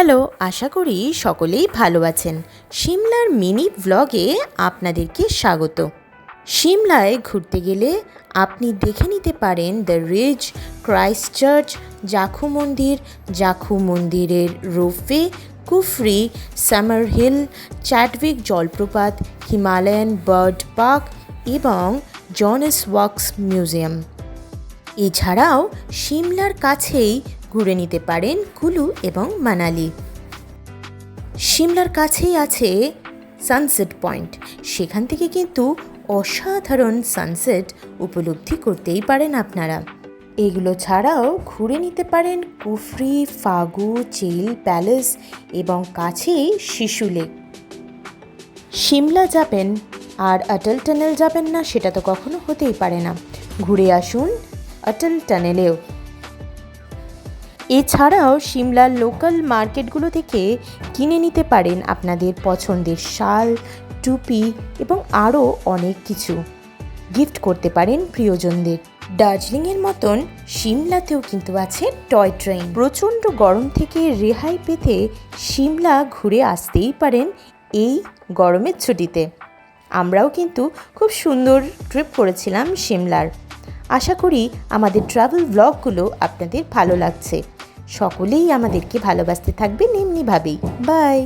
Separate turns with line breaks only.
Hello, আশা করি সকলেই ভালো আছেন। সিমলার মিনি ভ্লগে আপনাদেরকে স্বাগত। সিমলায় ঘুরতে গেলে আপনি দেখে নিতে পারেন দ্য রিজ, ক্রাইস্ট চার্চ, জাখু মন্দিরের রোপওয়ে, কুফরি, সামার হিল, চ্যাডউইক জলপ্রপাত, হিমালয়ান বার্ড পার্ক এবং জনেস ওয়াক্স মিউজিয়াম। এছাড়াও সিমলার কাছেই ঘুরে নিতে পারেন কুলু এবং মানালি। সিমলার কাছেই আছে সানসেট পয়েন্ট, সেখান থেকে কিন্তু অসাধারণ সানসেট উপলব্ধি করতেই পারেন আপনারা। এগুলো ছাড়াও ঘুরে নিতে পারেন কুফরি, ফাগু, চেইল প্যালেস এবং কাছেই শিশু লেক। সিমলা যাবেন আর অটল টানেল যাবেন না, সেটা তো কখনো হতেই পারে না। ঘুরে আসুন অটল টানেলেও। এছাড়াও সিমলার লোকাল মার্কেটগুলো থেকে কিনে নিতে পারেন আপনাদের পছন্দের শাল, টুপি এবং আরও অনেক কিছু গিফট করতে পারেন প্রিয়জনদের। দার্জিলিংয়ের মতন সিমলাতেও কিন্তু আছে টয় ট্রেন। প্রচণ্ড গরম থেকে রেহাই পেতে সিমলা ঘুরে আসতেই পারেন এই গরমের ছুটিতে। আমরাও কিন্তু খুব সুন্দর ট্রিপ করেছিলাম সিমলার। আশা করি আমাদের ট্রাভেল ব্লগগুলো আপনাদের ভালো লাগছে। সকলেই আমাদেরকে ভালোবাসতে থাকবেন এমনিভাবেই। বাই।